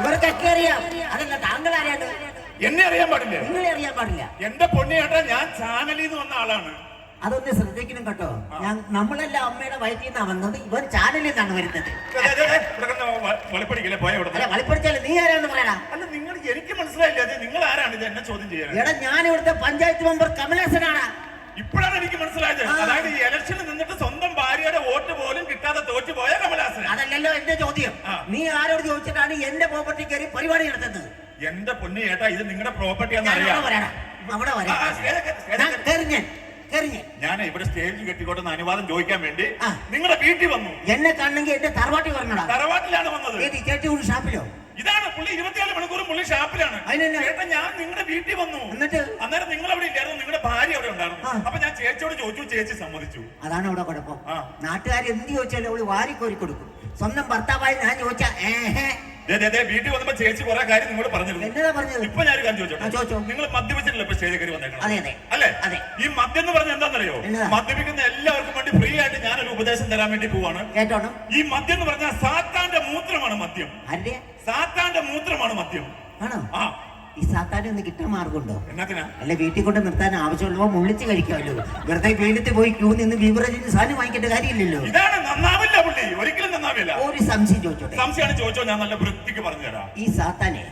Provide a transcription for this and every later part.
ഇവർക്കൊക്കെ അറിയാം. അതല്ല താങ്കൾ ആരാണ്? എന്നെ അറിയാൻ പാടില്ല. നിങ്ങളെ അറിയാൻ പാടില്ല. എന്റെ പൊന്നിയേട്ടാ, ഞാൻ ചാനലിൽ നിന്ന് വന്ന ആളാണ്. അതൊന്ന് ശ്രദ്ധിക്കണം കേട്ടോ. നമ്മളെല്ലാം അമ്മയുടെ വയറ്റിൽ നിന്നാണ് വന്നത്, ഇവർ ചാനലിൽ നിന്നാണ് വരുന്നത്. വളിപ്പടിച്ചാലും നീ ആരാണെന്ന് പറയടാ. അല്ല, നിങ്ങൾ എനിക്ക് മനസ്സിലായില്ല. നിങ്ങൾ ആരാണ് ഇത് എന്നെ ചോദ്യം ചെയ്യാൻ? എടാ, ഞാൻ ഇവിടുത്തെ പഞ്ചായത്ത് മെമ്പർ കമലേശനാണ്. ഇപ്പോഴാണ് എനിക്ക് മനസ്സിലായത്. അതായത് ഈ ഇലക്ഷനിൽ നിന്നിട്ട് സ്വന്തം ഭാര്യയുടെ വോട്ട് പോലും കിട്ടാതെ തോറ്റുപോയ കമലഹാസൻ. അതല്ലല്ലോ എന്റെ ചോദ്യം. നീ ആരോട് ചോദിച്ചിട്ടാണ് എന്റെ പ്രോപ്പർട്ടി കയറി പരിപാടി നടത്തുന്നത്? എന്റെ പൊന്നു ചേട്ടാ, ഇത് നിങ്ങളുടെ പ്രോപ്പർട്ടി ആണെന്ന് അറിയാം. ഞാൻ ഇവിടെ സ്റ്റേജിൽ കെട്ടിക്കോട്ടെന്ന് അനുവാദം ചോദിക്കാൻ വേണ്ടി നിങ്ങളുടെ വീട്ടിൽ വന്നു. എന്നെ കാണണമെങ്കിൽ എന്റെ തറവാട്ടിൽ വരണടാ. തറവാട്ടിലാണ് വന്നത്. ഷാപ്പിലോ? ഇതാണ് പുള്ളി 24 മണിക്കൂറും പുള്ളി ഷാപ്പിലാണ്. ചേട്ടാ, ഞാൻ നിങ്ങളുടെ വീട്ടിൽ വന്നു. എന്നിട്ട് അന്നേരം നിങ്ങൾ അവിടെ ഇല്ലായിരുന്നു, നിങ്ങളുടെ ഭാര്യ അവിടെ ഉണ്ടായിരുന്നു. അപ്പൊ ഞാൻ ചേച്ചിയോട് ചോദിച്ചു, ചേച്ചി സമ്മതിച്ചു. അതാണ് അവിടെ കുഴപ്പം. നാട്ടുകാർ എന്ത് ചോദിച്ചാലും അവള് വാരിക്കോരി കൊടുക്കും. സ്വന്തം ഭർത്താവായി ഞാൻ ചോദിച്ചാ വീട്ടിൽ വന്നപ്പോ ചേച്ചി കുറെ കാര്യം നിങ്ങളോട് പറഞ്ഞിരുന്നു. എന്നതാ പറഞ്ഞത്? ഇപ്പൊ ഞാൻ കാര്യം ചോദിച്ചോ, നിങ്ങൾ മദ്യപിച്ചിട്ടില്ല ഇപ്പൊ സ്റ്റേജിൽ കയറി വന്നേക്കണം അല്ലേ? ഈ മദ്യം എന്ന് പറഞ്ഞാൽ എന്താണെന്നറിയോ? മദ്യപിക്കുന്ന എല്ലാവർക്കും വേണ്ടി ഫ്രീ ആയിട്ട് ഞാനൊരു ഉപദേശം തരാൻ വേണ്ടി പോവാണ്. ഈ മദ്യം എന്ന് പറഞ്ഞാൽ സാത്താന്റെ മൂത്രമാണ് മദ്യം. സാത്താന്റെ മൂത്രമാണ് മദ്യം. ആണോ? ഈ സാത്താനെ ഒന്ന് കിട്ടാൻ മാർഗമുണ്ടോ? അല്ല, വീട്ടിൽ കൊണ്ട് നിർത്താൻ ആവശ്യമുള്ളവ മുള്ളിച്ച് കഴിക്കാമല്ലോ. വെറുതെ വെയിലത്ത് പോയി ക്യൂ നിന്ന് ബീവറേജിന് സാധനം വാങ്ങിക്കേണ്ട കാര്യമില്ലല്ലോ. ഇതാണ് നന്നാവില്ല പുള്ളി, ഒരിക്കലും നന്നാവില്ല. ഒരു സംശയം ചോദിച്ചോട്ടെ? സംശയമാണ് ചോദിച്ചോ, ഞാൻ നല്ല വൃത്തിക്ക് പറഞ്ഞു തരാം. ഈ സാത്താനെ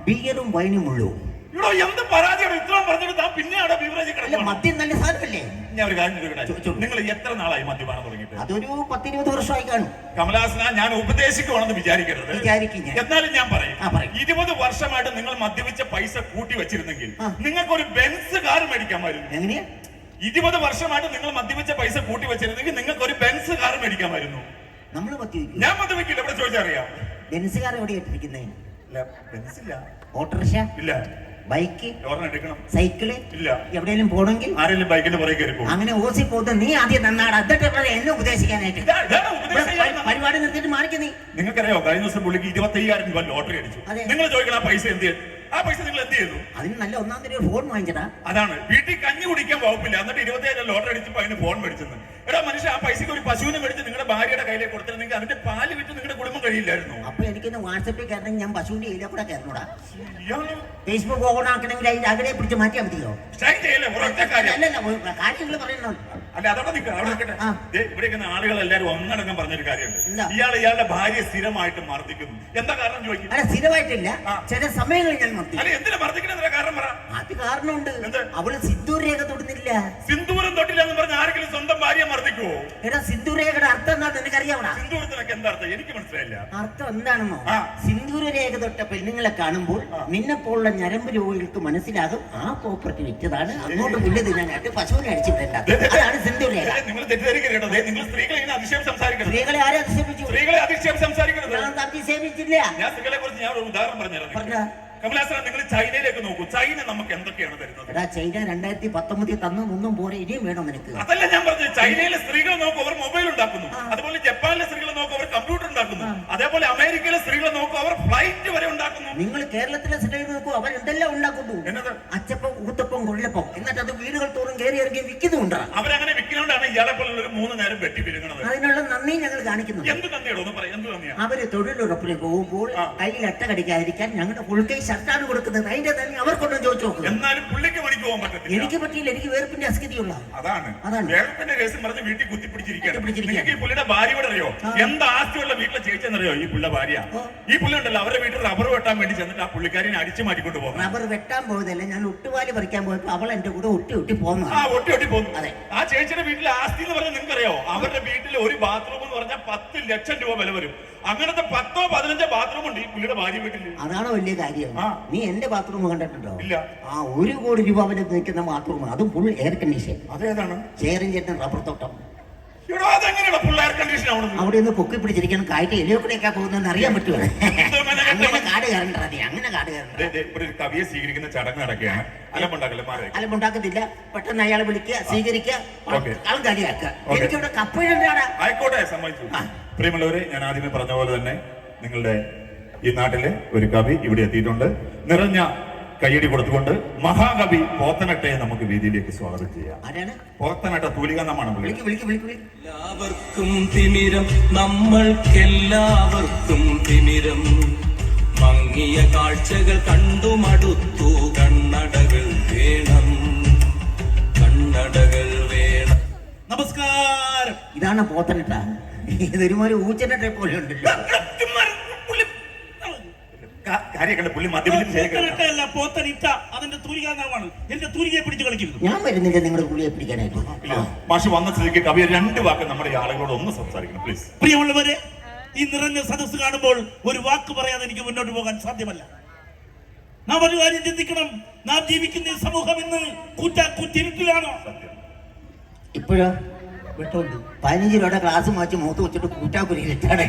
ബിയറും വൈനും ഉള്ളൂ. ഇവിടെ എന്ത് പരാജയം ഇത്രയും പറഞ്ഞിട്ട് പിന്നെയാണ് ബീവറേജ് കിടക്കുന്നത്. മദ്യം നല്ല സാധനമല്ലേ? ഞാൻ ഒരു കാര്യം ചോദിക്കട്ടെ, നിങ്ങൾ എത്ര നാളായി മദ്യപാനം തുടങ്ങിയിട്ട്? അതൊരു 10-20 വർഷമായി കാണും. കമലഹാസന, ഞാൻ ഉപദേശിക്കുവാണെന്ന് വിചാരിക്കരുത്. എന്നാലും ഞാൻ പറയും, 20 വർഷമായിട്ട് നിങ്ങൾ മദ്യപിച്ച പൈസ കൂട്ടി വെച്ചിരുന്നെങ്കിൽ നിങ്ങൾക്ക് ഒരു ബെൻസ് കാർ മേടിക്കാമായിരുന്നു. എങ്ങനെയാ? 20 വർഷമായിട്ട് നിങ്ങൾ മദ്യപിച്ച പൈസ കൂട്ടി വെച്ചിരുന്നെങ്കിൽ നിങ്ങൾക്ക് ഒരു ബെൻസ് കാർ മേടിക്കാമായിരുന്നു. ഞാൻ മദ്യപിക്കില്ല, ഇവിടെ ചോദിച്ചറിയാം. ബെൻസ് കാർ എവിടെ ഇട്ടിരിക്കുന്നേ? ഓട്ടോറിക്ഷ ഇല്ല, ബൈക്ക്, സൈക്കിള് ഇല്ല. എവിടെയെങ്കിലും പോണെങ്കിൽ ആരെങ്കിലും ബൈക്കിന്റെ പുറകെ കയറി പോകും. അങ്ങനെ ഓസി പോകുന്നത് നീ ആദ്യം നന്നാട്. എന്നിട്ട് എന്നെ ഉപദേശിക്കാനായിട്ട് പരിപാടി നിർത്തിയിട്ട് മാറിക്കും നീ. നിങ്ങൾക്കറിയോ, കഴിഞ്ഞ ദിവസം പുള്ളിക്ക് 25,000 രൂപ ലോട്ടറി അടിച്ചു. നിങ്ങൾ ചോദിക്കണം, ആ പൈസ എന്ത് ചെയ്തു? ആ പൈസ നിങ്ങൾ എന്ത് ചെയ്തു? അതിന് നല്ല 1-ാം തരം ഫോൺ വാങ്ങിച്ചതാ. അതാണ്, വീട്ടിൽ കഞ്ഞി കുടിക്കാൻ വകുപ്പില്ല, എന്നിട്ട് 25,000 ലോട്ടറി അടിച്ചപ്പോ അതിന് ഫോൺ മേടിച്ചെന്ന്. എടാ മനുഷ്യ, ആ പൈസക്ക് ഒരു പശുവിനെ മേടിച്ച് നിങ്ങളുടെ ഭാര്യയുടെ കയ്യിലേക്ക് കൊടുത്തിരുന്നെങ്കിൽ അതിന്റെ പാല് വിറ്റ് നിങ്ങളുടെ കുടുംബം കഴിയില്ലായിരുന്നു. അപ്പൊ എനിക്കൊന്ന് വാട്സപ്പിൽ കയറണമെങ്കിൽ ഞാൻ പശുവിന്റെ കയ്യിലെ കൂടെ കയറണോടാ. ഫേസ്ബുക്ക് ഓൺ ആക്കണമെങ്കിൽ അതിന്റെ അകലെ പിടിച്ച് മാറ്റിയാൽ മതിയോ? കാര്യങ്ങൾ പറയണോ? അല്ല, അതോടെ ഇവിടെ ആളുകൾ എല്ലാവരും ഒന്നടങ്കം പറഞ്ഞൊരു കാര്യമുണ്ട്. ഇയാളുടെ ഭാര്യ സ്ഥിരമായിട്ട് മർദ്ദിക്കുന്നു. എന്താ കാരണം ചോദിക്കും? അല്ല, സ്ഥിരമായിട്ടില്ല, ചില സമയങ്ങളിൽ ഞാൻ മർദ്ദിക്കും. അല്ല, എന്തിനാ മർദ്ദിക്കുന്ന കാരണം പറ. അത് കാരണമുണ്ട്. അവള് സിന്ദൂർ രേഖ തൊടുന്നില്ല. സിന്ദൂരം തൊട്ടില്ല എന്ന് പറഞ്ഞ ആരെങ്കിലും സ്വന്തം ഭാര്യ മർദ്ദിക്കുവോ? എടാ, സിന്ദൂർ രേഖയുടെ അർത്ഥം എന്താണെന്ന് എനിക്കറിയാവണം. സിന്ദൂരത്തിനൊക്കെ എന്താ അർത്ഥം? എനിക്ക് മനസ്സിലായില്ല. അർത്ഥം എന്താണെന്നോ? സിന്ദൂര രേഖ തൊട്ട പെണ്ണുങ്ങളെ കാണുമ്പോൾ നിന്നെ പോലുള്ള ഞരമ്പ് രോഗികൾക്ക് മനസ്സിലാകും ആ പ്രോപ്പർട്ടി വിറ്റതാണ്, അങ്ങോട്ട് പുല്ല് തിന്നാനായിട്ട് പശുവിനെ അടിച്ചിട്ടുണ്ട്. അതാണ് സിന്ദൂർ രേഖ. നിങ്ങൾ തെറ്റിദ്ധരിക്കരുത്. നിങ്ങൾ സ്ത്രീകളെ അധിക്ഷേപം സംസാരിക്കണം. സ്ത്രീകളെ ആരെ അധിക്ഷേപിച്ചു? സ്ത്രീകളെ അധിക്ഷേപം സംസാരിക്കരുത്. അധിക്ഷേപിച്ചില്ല. ഞാൻ സ്ത്രീകളെ കുറിച്ച് ഞാൻ ഒരു ഉദാഹരണം പറഞ്ഞുതരാം. കമലഹാസൻ, നിങ്ങൾ ചൈനയിലേക്ക് നോക്കൂ. ചൈന നമുക്ക് എന്തൊക്കെയാണ് തരുന്നത്? ചൈന 2019 തന്നൊന്നും പോരെ, ഇനിയും വേണം നിനക്ക്. അതല്ല ഞാൻ പറഞ്ഞത്. ചൈനയിലെ സ്ത്രീകളെ നോക്കൂ, അവർ മൊബൈൽ ഉണ്ടാക്കുന്നു. അതുപോലെ ജപ്പാനിലെ സ്ത്രീകളെ നോക്കൂ, അവർ കമ്പ്യൂട്ടർ ഉണ്ടാക്കുന്നു. അതേപോലെ അമേരിക്കയിലെ സ്ത്രീകളെ നോക്കൂ, അവർ ഫ്ലൈറ്റ് വരെ ഉണ്ടാക്കുന്നു. നിങ്ങൾ കേരളത്തിലെ സ്ത്രീകൾ നോക്കൂ, അവർ എന്തെല്ലാം ഉണ്ടാക്കുന്നു. അച്ചപ്പം, ഊത്തപ്പം, കൊള്ളപ്പം, എന്നിട്ട് അത് വീടുകൾ തോറും കയറി ഇറങ്ങി വിൽക്കുന്നുണ്ട്. അവരങ്ങനെ വിൽക്കുന്നതുകൊണ്ടാണ് ഇയാളെ പോലുള്ള ഒരു 3 നേരം വെട്ടി പിരിങ്ങുന്നത്. അതിനുള്ള നന്ദി ഞങ്ങൾ കാണിക്കുന്നു. എന്ത് നന്ദിയാണോ ഒന്ന് പറയാം. എന്ത് നന്ദിയാണ്? അവര് തൊഴിലുറപ്പിന് പോകുമ്പോൾ കയ്യിൽ അട്ട കടിക്കാതിരിക്കാൻ ഞങ്ങളുടെ ഫുൾ കൈ ഷർട്ടാണ് കൊടുക്കുന്നത്. അതിന്റെ തന്നെ അവർക്കൊന്നും ചോദിച്ചു നോക്കും. എന്നാലും പുള്ളിക്ക് പണിക്ക് പോകാൻ പറ്റത്തില്ല. എനിക്ക് പറ്റിയില്ല, എനിക്ക് വേർപ്പിന്റെ അസ്ഥിതിയുള്ള. അതാണ് വേർപ്പിന്റെ കേസ് പറഞ്ഞ് വീട്ടിൽ കുത്തിപ്പിടിച്ചിരിക്കുകയാണ്. ഈ പുള്ളിയുടെ ഭാര്യയോട് അറിയോ എന്ത് ആസ്തിയുള്ള വീട്ടിലെ ചേച്ചെന്നറിയോ? ഈ പുള്ള ഭാര്യ, ഈ പുള്ളി ഉണ്ടല്ലോ, അവരുടെ വീട്ടിൽ റബ്ബർ വെട്ടാൻ വേണ്ടി ചെന്നിട്ട് ആ പുള്ളിക്കാരിനെ അടിച്ചു മാറ്റിക്കൊണ്ട് പോകും. റബ്ബർ വെട്ടാൻ പോയതല്ല, ഞാൻ ഒട്ടുപാല് പറിക്കാൻ പോയപ്പോ അവൾ എന്റെ കൂടെ ഒട്ടി പോന്നു. ഒട്ടി പോന്നു. അതെ, ആ ചേച്ചിയുടെ വീട്ടിലെ ആസ്തി എന്ന് പറഞ്ഞാൽ നിങ്ങൾക്കറിയോ? അവരുടെ വീട്ടിലെ ഒരു ബാത്റൂം എന്ന് പറഞ്ഞാൽ 10 ലക്ഷം രൂപ വില വരും. അങ്ങനത്തെ 10-15 ബാത്റൂം ഉണ്ട് ഈ പുള്ളിയുടെ ഭാര്യ വീട്ടിൽ. അതാണോ വലിയ കാര്യം? നീ എന്റെ ബാത്റൂം കണ്ടിട്ടുണ്ടോ? ഇല്ല. 1 കോടി രൂപ വില നിൽക്കുന്ന ബാത്റൂം, അതും ഫുൾ എയർ കണ്ടീഷൻ. അതേതാണ്? ചേരും ചേട്ടൻ റബ്ബർ തോട്ടം. അവിടെ നിന്ന് പൊക്കി പിടിച്ചിരിക്കണം. കായിട്ട് എലിയൊക്കെ പോകുന്നതെന്ന് അറിയാൻ പറ്റുമോ? അങ്ങനെ കാട് കയറണ്ടേ? അങ്ങനെ കാട് കയറണ്ട. കവിയെ സ്വീകരിക്കുന്ന ചടങ്ങ് നടക്കുകയാണ്. അലമ്പുണ്ടാക്കത്തില്ല. പെട്ടെന്ന് അയാളെ വിളിക്കുക, സ്വീകരിക്കുക, കളിയാക്കുക. എനിക്കിവിടെ കപ്പഴുണ്ടാണ്. ആയിക്കോട്ടെ, സമ്മതിച്ചു. പ്രിയമുള്ളവരെ, ഞാൻ ആദ്യമേ പറഞ്ഞ പോലെ തന്നെ നിങ്ങളുടെ ഈ നാട്ടിലെ ഒരു കവി ഇവിടെ എത്തിയിട്ടുണ്ട്. നിറഞ്ഞ കയ്യടി കൊടുത്തുകൊണ്ട് മഹാകവി പോത്തനട്ടയെ നമുക്ക് വേദിയിലേക്ക് സ്വാഗതം ചെയ്യാം. പോത്തനട്ട തൂലികാനാമാണ്. എല്ലാവർക്കും തിമിരം, നമ്മൾക്കെല്ലാവർക്കും തിമിരം. മങ്ങിയ കാഴ്ചകൾ കണ്ടു മടുത്തു. കണ്ണടകൾ വേണം, കണ്ണടകൾ വേണം. നമസ്കാരം. ഇതാണ് പോത്തനിട്ട. ഇതൊരുമാതിരി ഊച്ചനിട്ടെ പോലെ ഉണ്ടല്ലോ. പുള്ളി മദ്യപിച്ചിട്ട് അല്ല, പോത്തനിട്ട അതിന്റെ തൂലികാനാമാണ്. എന്റെ തൂലികയെ പിടിച്ച് കളിക്കുന്നു. ഞാൻ വരുന്നില്ല നിങ്ങളുടെ പുള്ളിയെ പിടിക്കാനായിട്ട്. മാഷ് വന്ന സ്ഥിതിക്ക് കവി രണ്ട് വാക്ക് നമ്മുടെ ഈ ആളുകളോട് ഒന്ന് സംസാരിക്കണം പ്ലീസ്. പ്രിയമുള്ളവരെ, ഈ നിറഞ്ഞ സദസ്സ് കാണുമ്പോൾ ഒരു വാക്ക് പറയാതെ എനിക്ക് മുന്നോട്ട് പോകാൻ സാധ്യമല്ല. നാം ഒരു കാര്യം ചിന്തിക്കണം. നാം ജീവിക്കുന്ന ഈ സമൂഹം ഇന്ന് കൂറ്റിരുട്ടിലാണ്. ഇപ്പോഴോ വെട്ടമുണ്ട്. 15 രൂപയുടെ ക്ലാസ് മാറ്റി മൂത്ത് വെച്ചിട്ട് കൂറ്റാക്കുരിട്ടാണ്.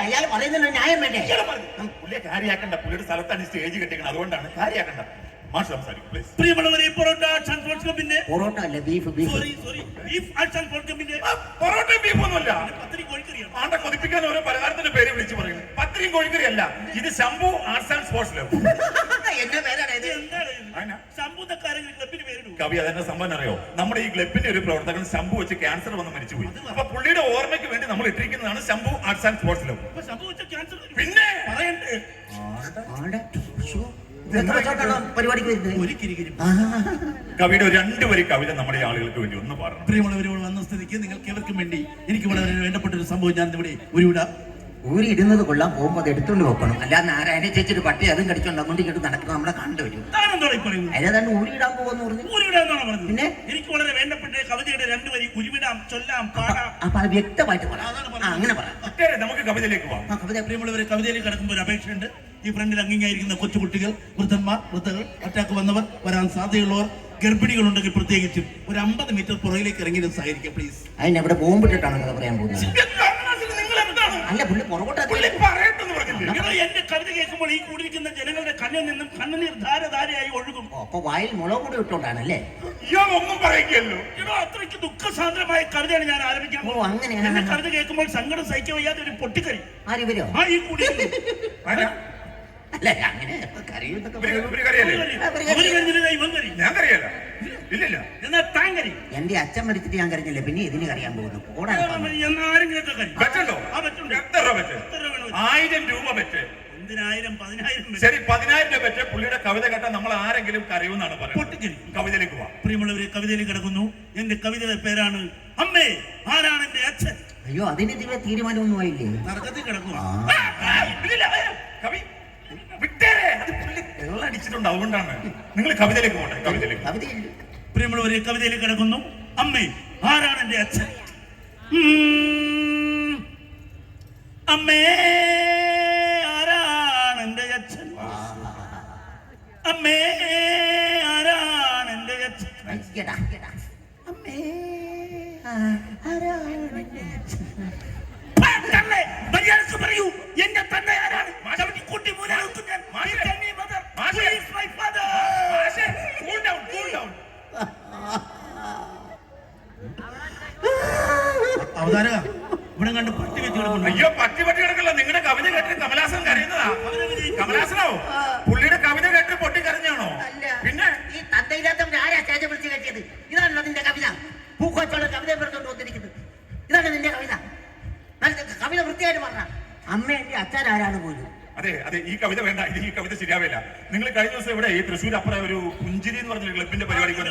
അയാൾ പറയുന്നല്ലോ ന്യായം വേണ്ടേ? പുള്ളിയെ കാര്യാക്കണ്ട. പുള്ളിയുടെ സ്ഥലത്താണ് സ്റ്റേജ് കെട്ടിക്കണം. അതുകൊണ്ടാണ് കാര്യാക്കണ്ട. മാഷ് സംസാരിക്കും പ്ലീസ്. പ്രിയമുള്ളവരെ, പൊറോട്ട ആർട്സ് ആൻഡ് സ്പോർട്സ് ക്ലബിന്റെ പൊറോട്ട അല്ല, beef. Beef arts and sports ക്ലബിന്റെ പൊറോട്ടയും ബീഫൊന്നുമല്ല. പത്തിരി കോഴിക്കറിയാണ്. ആണ്ട കൊതിപ്പിക്കാൻ ഓരോ പലഹാരത്തിന്റെ പേര് വിളിച്ചു പറയുന്നു. പത്തിരിയും കോഴിക്കറി അല്ല, ഇത് Shambhu arts and sports club. എന്റെ പേരാണ് ഇത്. എന്താണ് ശംഭുതക്കാരെങ്കിൽ ക്ലബിന് പേരിടും? കവി അതെന്നെ സംഭവം അറിയോ? നമ്മുടെ ഈ ക്ലബിന്റെ ഒരു പ്രവർത്തകൻ ശംഭു വെച്ച് ക്യാൻസർ വന്ന് മരിച്ചുപോയി. അപ്പൊ പുള്ളിയുടെ ഓർമ്മയ്ക്ക് വേണ്ടി നമ്മൾ ഇട്ടിരിക്കുന്നതാണ് Shambhu arts and sports club. പിന്നെ പരിപാടിക്ക് വരുന്നത് കവിയുടെ ഒരു 2 വരി കവിത നമ്മുടെ ആളുകൾക്ക് വേണ്ടി ഒന്ന് പറയണം. പ്രിയമുള്ളവരോട് വന്ന സ്ഥിതിക്ക് നിങ്ങൾക്ക് എവർക്കും വേണ്ടി എനിക്ക് വളരെ വേണ്ടപ്പെട്ട ഒരു സംഭവം ഞാൻ ഇവിടെ ഉരുവിടാം. ഊരി ഇടുന്നത് കൊള്ളാം, പോകുമ്പോൾ അത് എടുത്തോണ്ട് വെക്കണം. അല്ലാതെ ആരാനെ ചേച്ചിട്ട് പട്ടി അതും കടിച്ചോണ്ട് അങ്ങോട്ട് ഇങ്ങോട്ട് നടക്കണം. നമ്മളെ കണ്ടു വരും. അതിനകത്ത് ഊരിയിടാൻ പോകുമെന്ന് പറഞ്ഞു. പിന്നെ എനിക്ക് വളരെ വേണ്ടപ്പെട്ട കവിതയുടെ 2 വരി ഉരുവിടാം, ചൊല്ലാം, പാടാം. അപ്പൊ അത് വ്യക്തമായിട്ട് പറയാം. അങ്ങനെ പറയാം. നമുക്ക് കവിതയിലേക്ക് പോകാം. പ്രിയമുള്ളവരെ, കവിതയിലേക്ക് കടക്കുമ്പോൾ ഒരു അപേക്ഷയുണ്ട്. ഈ ഫ്രണ്ടിൽ അംഗീകരിക്കുന്ന കൊച്ചുകുട്ടികൾ, വൃദ്ധന്മാർ, വൃദ്ധകൾ, അറ്റാക്ക് വന്നവർ, വരാൻ സാധ്യതയുള്ളവർ, ഗർഭിണികളുണ്ടെങ്കിൽ പ്രത്യേകിച്ചും ഒരു 50 മീറ്റർ പുറകിലേക്ക് ഇറങ്ങി സഹകരിക്കുക പ്ലീസ്. അതിന് ഇവിടെ ബോംബിട്ടിട്ടാണ് കഥ പറയാൻ പോകുന്നത്. അല്ല, പുള്ളി പുറകോട്ട് എന്റെ കവിത കേൾക്കുമ്പോൾ ഈ കൂടിയിരിക്കുന്ന ജനങ്ങളുടെ കണ്ണിൽ നിന്നും കണ്ണുനീർ ധാരധാരയായി ഒഴുകും. അപ്പൊ വായിൽ മുളക് കൂടി ഇട്ടോണ്ടാണല്ലേ? ഒന്നും പറയില്ലല്ലോ. അത്രയ്ക്ക് ദുഃഖസാന്ദ്രമായ കവിതയാണ് ഞാൻ ആരംഭിക്കാൻ. ഓ, അങ്ങനെയാണ്. കവിത കേൾക്കുമ്പോൾ സങ്കടം സഹിക്കാൻ വയ്യാതെ ഒരു പൊട്ടിക്കറി. ആര് വരോ? ഈ കൂടി അല്ല, അങ്ങനെ എന്റെ അച്ഛൻ മരിച്ചിട്ട് ഞാൻ കരഞ്ഞില്ല, പിന്നെ ഇതിന് കറിയാൻ പോകുന്നു. 1000 രൂപ വെച്ച്. ശരി, 10,000 രൂപ വെച്ച് പുള്ളിയുടെ കവിത കേട്ടാൽ നമ്മൾ ആരെങ്കിലും കരയുമെന്നാണ് പറയുന്നത്. കവിതയിലേക്ക് പോവാം. പ്രിയമുള്ളവരെ, കവിതയിലേക്ക് കിടക്കുന്നു. എന്റെ കവിതയുടെ പേരാണ് അമ്മേ ആരാണ് എന്റെ അച്ഛൻ. അയ്യോ, അതിന് തീരുമാനമൊന്നും ആയില്ലേ? തർക്കത്തിൽ കിടക്കുന്നു. കവി അടിച്ചിട്ടുണ്ട്. അതുകൊണ്ടാണ് നിങ്ങൾ കവിതയിലേക്ക് പോകട്ടെ. കവിതയിലേക്ക്. പ്രിയമുള്ളവരെ, കവിതയിലേക്ക് കിടക്കുന്നു. അമ്മേ ആരാണ് എന്റെ അച്ഛൻ. അമ്മേ ആരാണ് എന്റെ അച്ഛൻ. അമ്മേ ആരാണ് എന്റെ അച്ഛൻ. അമ്മേ മര്യാദക്ക് പറയൂ, എന്റെ തന്നെ ആരാണ്? കുട്ടി അവതാരക ഇവിടെ കണ്ട് പട്ടി വെച്ച് കിടക്കുന്നു. അയ്യോ, പട്ടി കിടക്കല്ല. നിങ്ങളുടെ കവിത കേട്ടിട്ട് കമലാസൻ കരയുന്നതാ. കമലാസനോ? പുള്ളിയുടെ കവിത കേട്ട് പൊട്ടി കരഞ്ഞാണോ? പിന്നെ ഈ തന്തയില്ലാത്തവൻ ആരാ സ്റ്റേജ് വിളിച്ച് കെട്ടിയത്? ഇതാണല്ലോ നിന്റെ കവിത. പൂക്കോച്ചുള്ള കവിത പറഞ്ഞോണ്ട് വന്നിരിക്കുന്നത്. ഇതാണ് നിന്റെ കവിത. കവിത വൃത്തിയായിട്ട് പറഞ്ഞ അമ്മ എന്റെ അച്ഛൻ ആരാണ് പോലും. അതെ, ഈ കവിത വേണ്ട. ഈ കവിത ശരിയാവില്ല. നിങ്ങൾ കഴിഞ്ഞ ദിവസം ഇവിടെ ഈ തൃശ്ശൂർ അപ്പുറം ഒരു പുഞ്ചിരി എന്ന് പറഞ്ഞ ക്ലബിന്റെ പരിപാടിക്ക്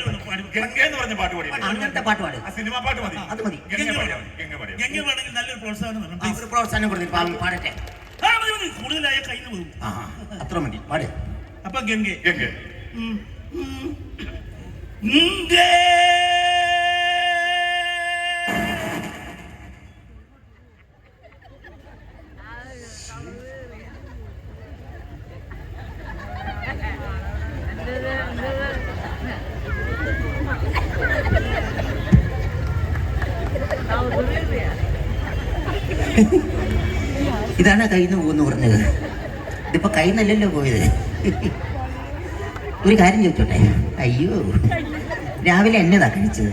ഗംഗ എന്ന് പറഞ്ഞ പാട്ട് പാടി. അങ്ങനത്തെ പാട്ട് പാടി. ആ സിനിമ പാട്ട് മതി. അത് മതി. ഗംഗ പാടിയെങ്കിൽ നല്ലൊരു പ്രോത്സാഹനം കൊടുത്തിട്ട് പാടട്ടെ. കൂടുതലായ കയ്യിൽ പോകും. അത്ര മതി, പാട്. അപ്പൊ ഗംഗ ഇതാണ് കയ്യിൽ നിന്ന് പോകുന്നു പറഞ്ഞത്. ഇതിപ്പോ കയ്യിൽ നിന്നല്ലല്ലോ പോയത്. ഒരു കാര്യം ചോദിച്ചോട്ടെ? അയ്യോ, രാവിലെ എന്നതാ കഴിച്ചത്?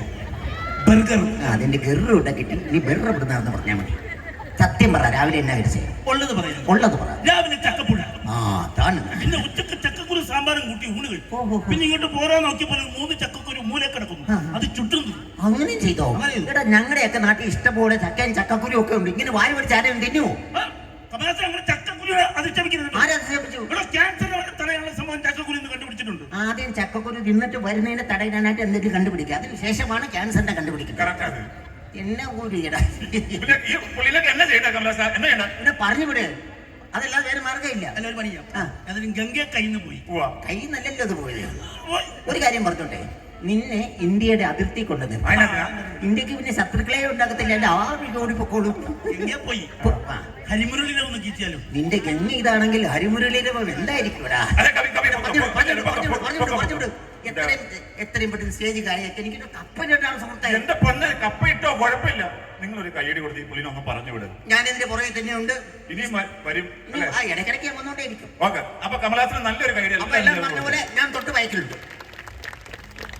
അതിന്റെ ഗെറൂട്ട കിട്ടി. നീ ബെറ ഇവിടുന്നാന്ന് പറഞ്ഞാൽ മതി. സത്യം പറ, രാവിലെ എന്നാ കഴിച്ചത്? ഉള്ളത് പറ. രാവിലെ ചക്കപ്പുഴ. പിന്നെ ഉച്ചക്ക് ചക്കക്കുരു സാമ്പാറും കൂട്ടി ഊണ് കഴിച്ചു. പിന്നെ ഇങ്ങോട്ട് പോരാൻ നോക്കിയപ്പോൾ 3 ചക്കക്കുരു മൂല കിടക്കുന്നു. അത് ചുട്ടുന്നു. അങ്ങനെയും ചെയ്തോ? എടാ, ഞങ്ങളുടെയൊക്കെ നാട്ടിൽ ഇഷ്ടംപോലെ ചക്കയും ചക്കക്കുരു ഒക്കെ ഉണ്ട്. ഇങ്ങനെ വാരി പിടിച്ച് ആരെയും തിന്നുവോ? കമലാസൻ അങ്ങനെ ചക്കക്കുരു അധിക്ഷേപിക്കരുത്. ആരെ അധിക്ഷേപിച്ചു? ഇവിടെ ക്യാൻസർ തടയാനുള്ള സംഭവം ചക്കക്കുരു എന്ന് കണ്ടുപിടിച്ചിട്ടുണ്ട്. ആദ്യം ചക്കക്കുരു തിന്നിട്ട് വരുന്നതിനെ തടയാനായിട്ട് എന്തെങ്കിലും കണ്ടുപിടിക്കുക, അതിന് ശേഷമാണ് ക്യാൻസറിന്റെ കണ്ടുപിടിക്കുന്നത്. കറക്റ്റ് ആണ്. എന്നെ ഊരിയടാ പിന്നെ ഈ പുള്ളിയിലൊക്കെ എന്നാ ചെയ്യണ്ട കമലാസ, എന്നാ ചെയ്യണ്ട? പിന്നെ പറഞ്ഞു വിട്, അതല്ലാതെ വേറെ മാർഗ്ഗമില്ല. അല്ല ഒരു പണിയാ, ആ. അതിന് ഗംഗയെ കയ്യിൽ പോയി. പോവാ. കൈ നല്ലല്ലോ അത് പോയത്. ഒരു കാര്യം പറഞ്ഞോട്ടെ, നിന്നെ ഇന്ത്യയുടെ അതിർത്തി കൊണ്ടുവന്നു. അതിനകത്ത് ഇന്ത്യക്ക് പിന്നെ ശത്രുക്കളെ ഉണ്ടാക്കത്തില്ല, എന്റെ ആ ഓടി പൊക്കോളും. ഗംഗയെ പോയി. ആ. ഹരിമുരളിനെ ഒന്ന് കീറ്റിയാലും. നിന്റെ ഗംഗ ഇതാണെങ്കിൽ ഹരിമുരളിയുടെ എന്തായിരിക്കും ഇവിടെ? അതെ, കവി, കവി, എത്രയും പെട്ടെന്ന് സ്റ്റേജ് കാര്യമൊക്കെ എനിക്ക് കപ്പലിട്ടാണ് സുഹൃത്തെ. എന്റെ പൊന്നെ, കപ്പ ഇട്ടോ കുഴപ്പമില്ല. നിങ്ങളൊരു കയ്യടി കൊടുത്ത് ഈ പുള്ളിനെ ഒന്ന് പറഞ്ഞു വിടും. ഞാൻ ഇതിന്റെ പുറകെ തന്നെ ഉണ്ട്. ഇനിയും വരും. ഇനി ആ ഇടയ്ക്കിടയ്ക്ക് ഞാൻ വന്നോണ്ടേ ഇരിക്കും. ഓക്കെ, അപ്പൊ കമലാസന് നല്ലൊരു കയ്യടി. അപ്പൊ എല്ലാം പറഞ്ഞ പോലെ ഞാൻ തൊട്ട് വയക്കിലുണ്ട്.